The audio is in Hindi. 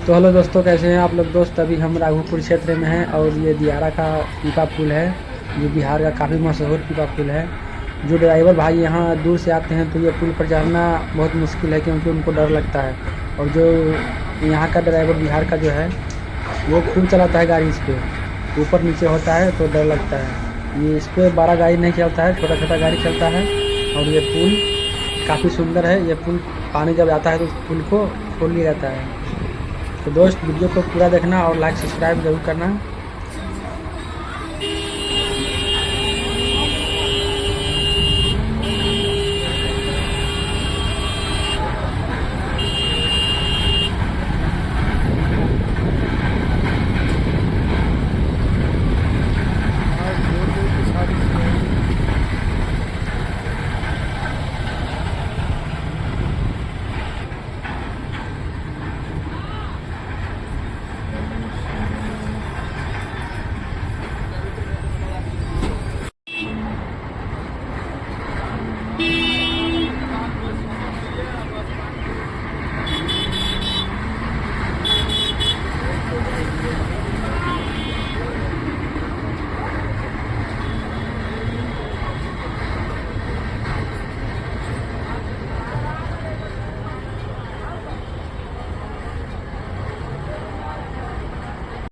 तो हेलो दोस्तों, कैसे हैं आप लोग दोस्त। अभी हम राघोपुर क्षेत्र में हैं और ये दियारा का पीपा पुल है, जो बिहार का काफ़ी मशहूर पीपा पुल है। जो ड्राइवर भाई यहाँ दूर से आते हैं तो ये पुल पर चढ़ना बहुत मुश्किल है, क्योंकि उनको डर लगता है। और जो यहाँ का ड्राइवर बिहार का जो है वो खूब चलाता है गाड़ी, इस पर ऊपर नीचे होता है तो डर लगता है। ये इस पर बड़ा गाड़ी नहीं चलता है, छोटा छोटा गाड़ी चलता है। और ये पुल काफ़ी सुंदर है। ये पुल पानी जब आता है तो उस पुल को खोल लिया जाता है। तो दोस्त, वीडियो को पूरा देखना और लाइक सब्सक्राइब जरूर करना।